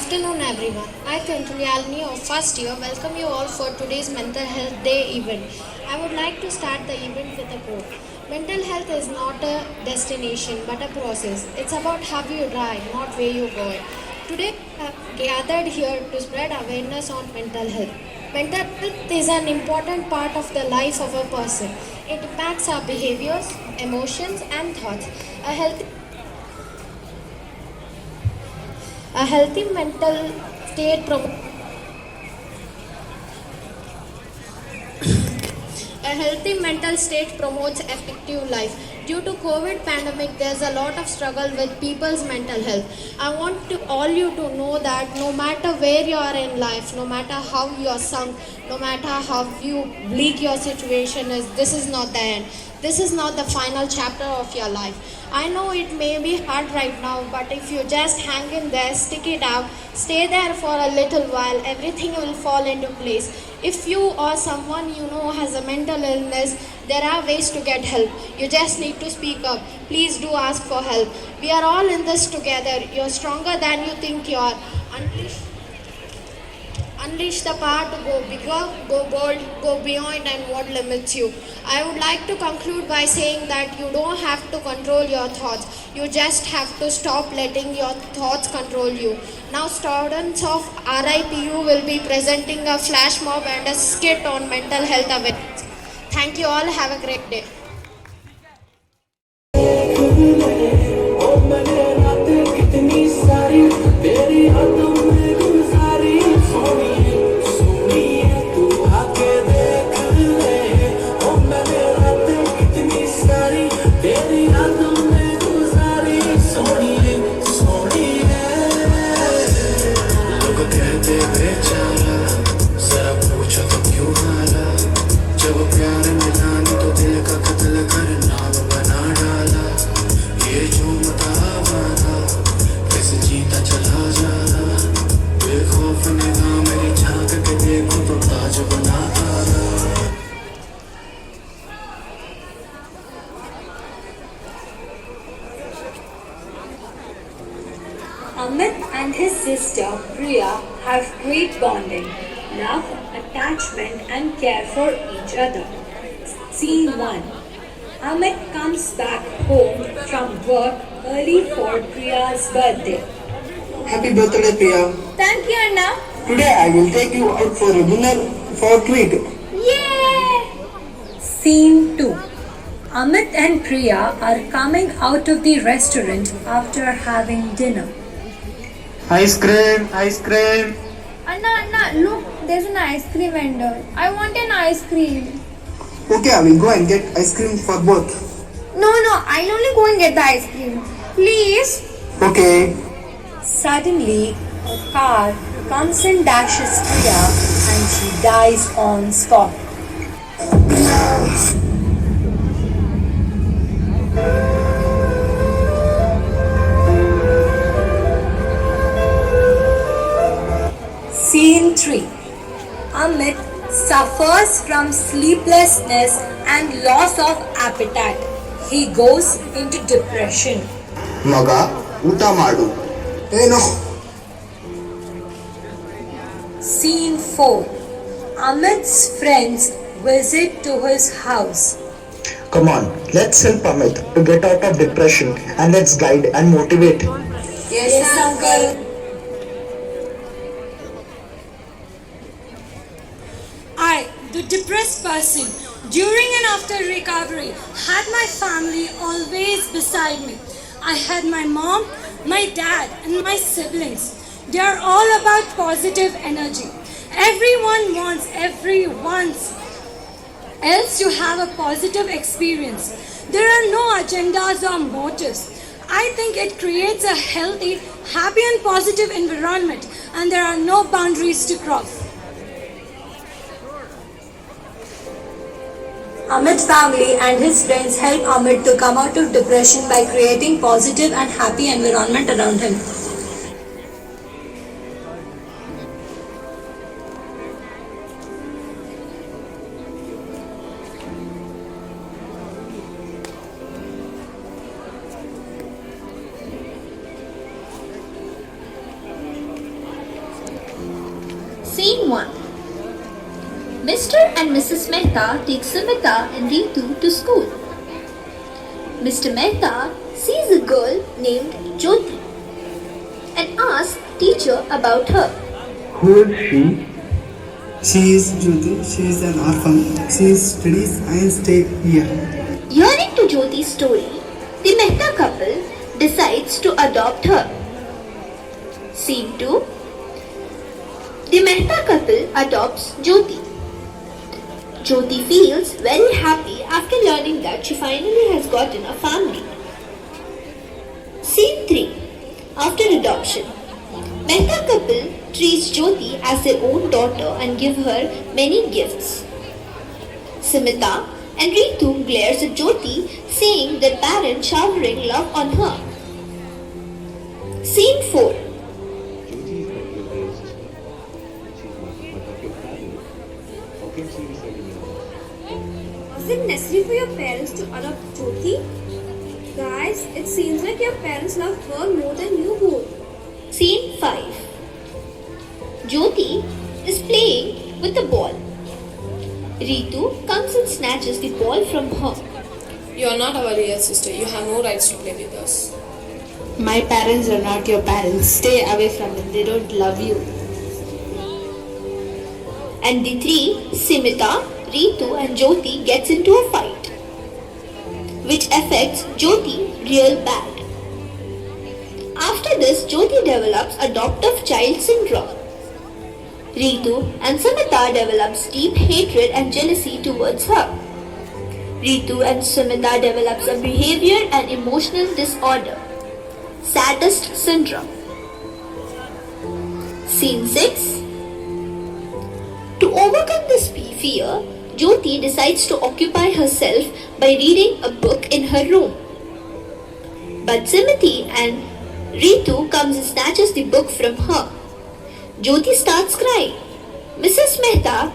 afternoon, everyone. I, Kuntulialini of first year, welcome you all for today's Mental Health Day event. I would like to start the event with a quote. Mental health is not a destination but a process. It's about how you drive, not where you go. Today, we have gathered here to spread awareness on mental health. Mental health is an important part of the life of a person. It impacts our behaviors, emotions, and thoughts. A healthy A healthy mental state A healthy mental state promotes effective life. Due to COVID pandemic, there's a lot of struggle with people's mental health. I want all you to know that no matter where you are in life, no matter how you are sunk, no matter how bleak your situation is, this is not the end. This is not the final chapter of your life. I know it may be hard right now, but if you just hang in there, stick it out, stay there for a little while, everything will fall into place. If you or someone you know has a mental illness, there are ways to get help. You just need to speak up. Please do ask for help. We are all in this together. You're stronger than you think you are. Unleash the power to go bigger, go bold, go beyond and what limits you. I would like to conclude by saying that you don't have to control your thoughts. You just have to stop letting your thoughts control you. Now students of RIPU will be presenting a flash mob and a skit on mental health awareness. Thank you all. Have a great day. Amit and his sister Priya have great bonding, love, attachment and care for each other. Scene 1. Amit comes back home from work early for Priya's birthday. Happy birthday, Priya. Thank you, Anna. Today I will take you out for a dinner for a treat. Yay! Scene 2. Amit and Priya are coming out of the restaurant after having dinner. Ice cream, ice cream. Anna, look, there's an ice cream vendor. I want an ice cream. Okay, I will go and get ice cream for both. No, I'll only go and get the ice cream. Please. Okay. Suddenly, a car comes and dashes Priya and she dies on spot. Scene 3. Amit suffers from sleeplessness and loss of appetite. He goes into depression. ಮಗ ಊಟ ಮಾಡು. ಏನೋ. Scene 4. Amit's friends visit to his house. Come on, let's help Amit to get out of depression and let's guide and motivate. Yes, uncle. I, the depressed person, during and after recovery, had my family always beside me. I had my mom, my dad, and my siblings. They are all about positive energy. Everyone wants everyone else to have a positive experience. There are no agendas or motives. I think it creates a healthy, happy, and positive environment, and there are no boundaries to cross. Amit's family and his friends help Amit to come out of depression by creating positive and happy environment around him. Scene 1. Mr. and Mrs. Mehta take Smita and Ritu to school. Mr. Mehta sees a girl named Jyoti and asks teacher about her. Who is she? She is Jyoti. She is an orphan. She studies and stays here. Hearing to Jyoti's story, the Mehta couple decides to adopt her. Scene 2. The Mehta couple adopts Jyoti. Jyoti feels very happy after learning that she finally has gotten a family. Scene 3. After adoption, Mehta couple treats Jyoti as their own daughter and give her many gifts. Smita and Ritu glares at Jyoti, saying their parents showering love on her. Scene 4. Is it necessary for your parents to adopt Jyoti? Guys, it seems like your parents love her more than you both. Scene 5. Jyoti is playing with the ball. Ritu comes and snatches the ball from her. You are not our real sister. You have no rights to play with us. My parents are not your parents. Stay away from them. They don't love you. And the three, Smita, Ritu and Jyoti gets into a fight, which affects Jyoti real bad. After this, Jyoti develops adoptive child syndrome. Ritu and Smita develops deep hatred and jealousy towards her. Ritu and Smita develops a behavior and emotional disorder, sadist syndrome. Scene 6. To overcome this fear, Jyoti decides to occupy herself by reading a book in her room. But Simiti and Ritu comes and snatches the book from her. Jyoti starts crying. Mrs. Mehta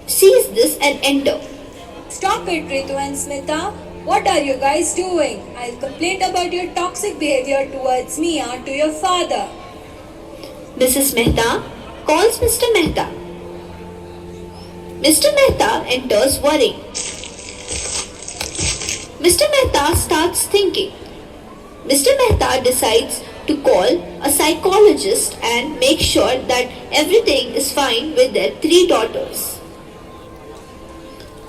sees this and enters. Stop it, Ritu and Smita. What are you guys doing? I'll complain about your toxic behavior towards me and to your father. Mrs. Mehta calls Mr. Mehta. Mr. Mehta enters worrying. Mr. Mehta starts thinking. Mr. Mehta decides to call a psychologist and make sure that everything is fine with their three daughters.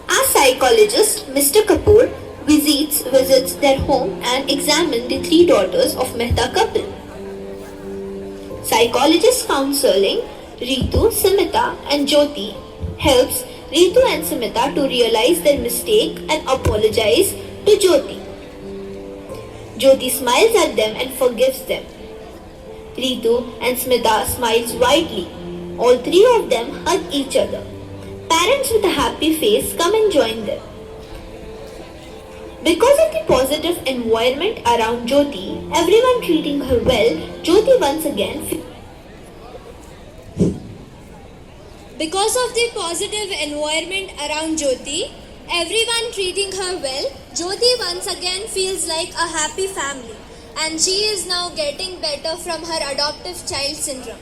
As psychologist, Mr. Kapoor visits their home and examines the three daughters of Mehta couple. Psychologist counseling Ritu, Smita and Jyoti helps Ritu and Smita to realize their mistake and apologize to Jyoti. Jyoti smiles at them and forgives them. Ritu and Smita smiles widely. All three of them hug each other. Parents with a happy face come and join them. Because of the positive environment around Jyoti, everyone treating her well, Jyoti once again Because of the positive environment around Jyoti, everyone treating her well, Jyoti once again feels like a happy family, and she is now getting better from her adoptive child syndrome.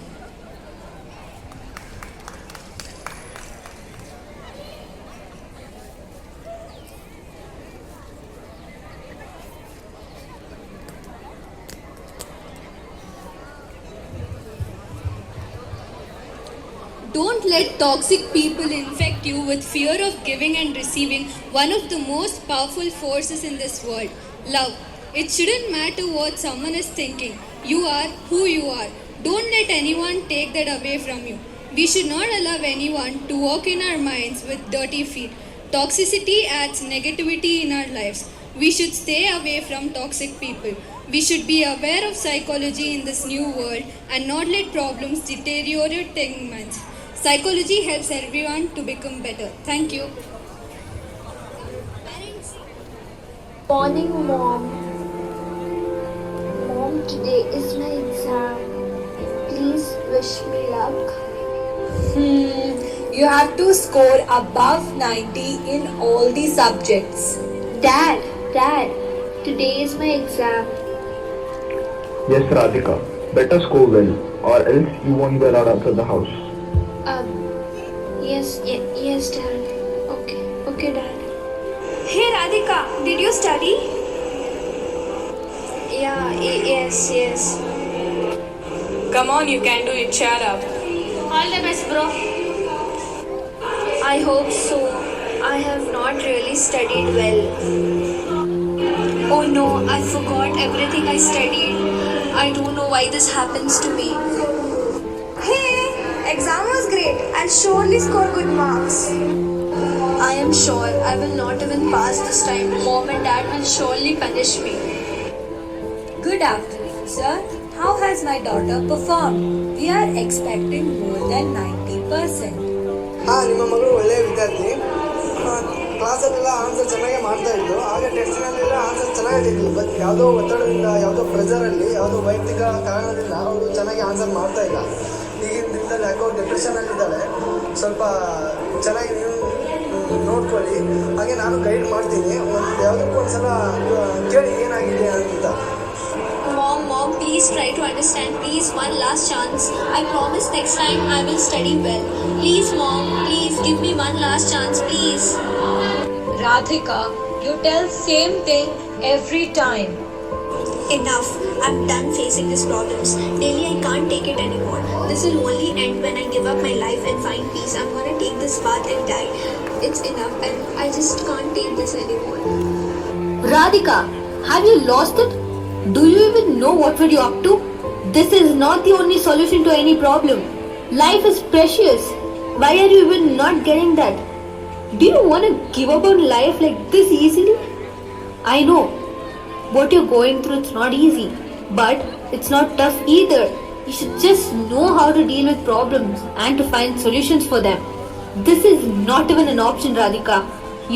Don't let toxic people infect you with fear of giving and receiving one of the most powerful forces in this world, love. It shouldn't matter what someone is thinking. You are who you are. Don't let anyone take that away from you. We should not allow anyone to walk in our minds with dirty feet. Toxicity adds negativity in our lives. We should stay away from toxic people. We should be aware of psychology in this new world and not let problems deteriorate minds. Psychology helps everyone to become better. Thank you. Morning, Mom. Mom, today is my exam. Please wish me luck. You have to score above 90 in all the subjects. Dad, today is my exam. Yes, Radhika. Better score well, or else you won't be allowed outside the house. Yes, Dad. Okay, Dad. Hey, Radhika, did you study? Yeah, yes. Come on, you can do it. Cheer up. All the best, bro. I hope so. I have not really studied well. Oh no, I forgot everything I studied. I don't know why this happens to me. Hey, exam was great. I'll surely score good marks. I am sure I will not even pass this time. Mom and Dad will surely punish me. Good afternoon, sir. How has my daughter performed? We are expecting more than 90%. ನಿಮ್ಮ ಮಗಳು ಒಳ್ಳೆಯ ವಿದ್ಯಾರ್ಥಿ. ಕ್ಲಾಸಲ್ಲೆಲ್ಲ answer ಚೆನ್ನಾಗಿ ಮಾಡ್ತಾ ಇದ್ದು, ಹಾಗೆ ಟೆಸ್ಟಿನಲ್ಲೆಲ್ಲ answer ಚೆನ್ನಾಗಿ ತೆಗೆದು, ಬಟ್ ಯಾವುದೋ ಒತ್ತಡದಿಂದ, ಯಾವುದೋ ಪ್ರೆಷರಲ್ಲಿ, ಯಾವುದೋ ವೈಯಕ್ತಿಕ ಕಾರಣದಿಂದ ಅವರು ಚೆನ್ನಾಗಿ ಆನ್ಸರ್ ಮಾಡ್ತಾ ಇಲ್ಲ. ಈಗಿನ ದಿನದಲ್ಲಿ ಯಾಕೋ ಡಿಪ್ರೆಷನಲ್ಲಿದ್ದಾಳೆ. ಸ್ವಲ್ಪ ಚೆನ್ನಾಗಿ ನೀವು ನೋಡ್ಕೊಳ್ಳಿ. ಹಾಗೆ ನಾನು ಗೈಡ್ ಮಾಡ್ತೀನಿ. ಯಾವುದಕ್ಕೂ ಒಂದ್ಸಲ ಕೇಳಿ ಏನಾಗಿದೆ ಅಂತ. Mom, please try to understand. Please, one last chance. I promise next time I will study well. Please, Mom, please give me one last chance, please. Radhika, you tell same thing every time. Enough. I'm done facing these problems. Daily, I can't take it anymore. This will only end when I give up my life and find peace. I'm gonna take this bath and die. It's enough, and I just can't take this anymore. Radhika, have you lost it? Do you even know what were you up to? This is not the only solution to any problem. Life is precious. Why are you even not getting that? Do you want to give up on life like this easily? I know what you're going through, it's not easy, but it's not tough either. You should just know how to deal with problems and to find solutions for them. This is not even an option, Radhika.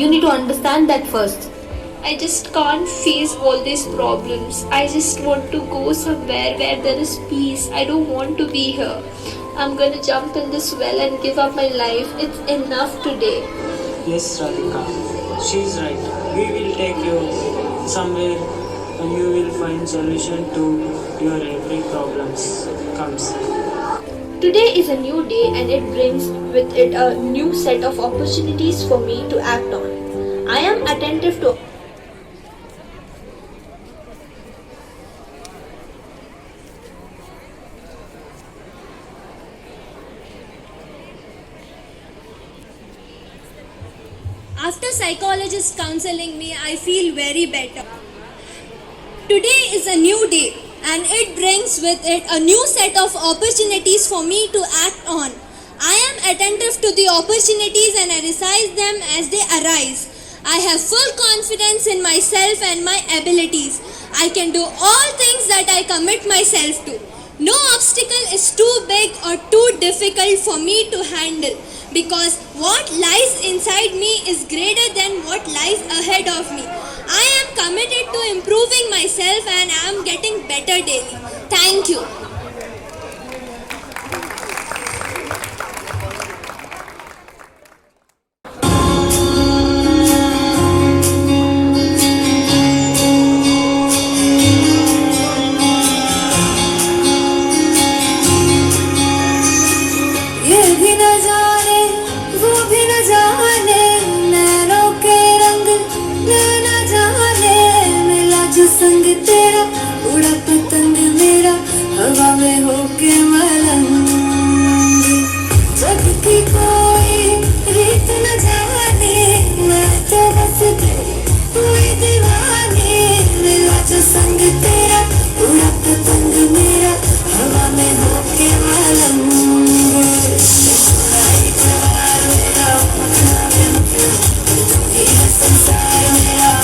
You need to understand that first. I just can't face all these problems. I just want to go somewhere where there is peace. I don't want to be here. I'm gonna jump in this well and give up my life. It's enough today. Yes, Radhika, she's right. We will take you somewhere and you will find solution to your every problems comes. Today is a new day and it brings with it a new set of opportunities for me to act on. I am attentive to After psychologist counseling me, I feel very better. Today is a new day and it brings with it a new set of opportunities for me to act on. I am attentive to the opportunities and I seize them as they arise. I have full confidence in myself and my abilities. I can do all things that I commit myself to. No obstacle is too big or too difficult for me to handle, because what lies inside me is greater than what lies ahead of me. I am committed to improving myself and I am getting better daily. Thank you. संग तेरा उड़ा पतंग मेरा हवा में होके मलंग जग की कोई रीत न जाने मैं तो बस तेरी हुई दीवानी मिला जो संग तेरा उड़ा पतंग मेरा हवा में होके मलंग संसार मेरा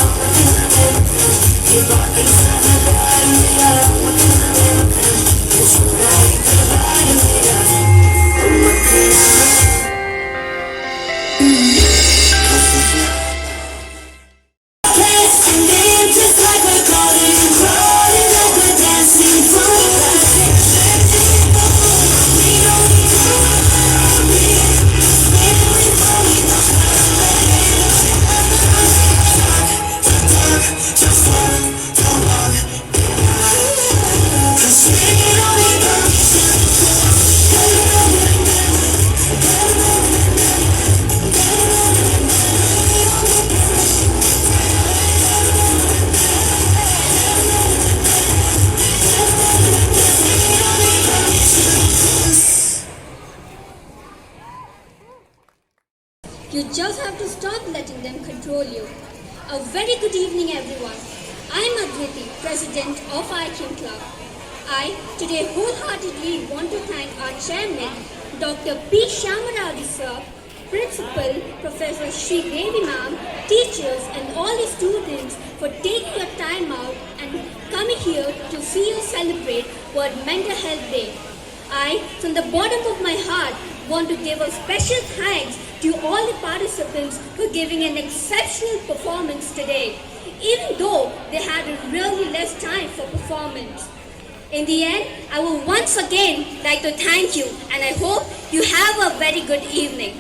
letting them control you. A very good evening, everyone. I'm Adviti, President of IQ Club. I today wholeheartedly want to thank our chairman, Dr. P. Shamaradi sir, Principal, Professor Sri Devi ma'am, teachers and all the students for taking your time out and coming here to see you celebrate World Mental Health Day. I, from the bottom of my heart, want to give a special thanks to all the participants for giving an exceptional performance today, even though they had really less time for performance. In the end, I will once again like to thank you and I hope you have a very good evening.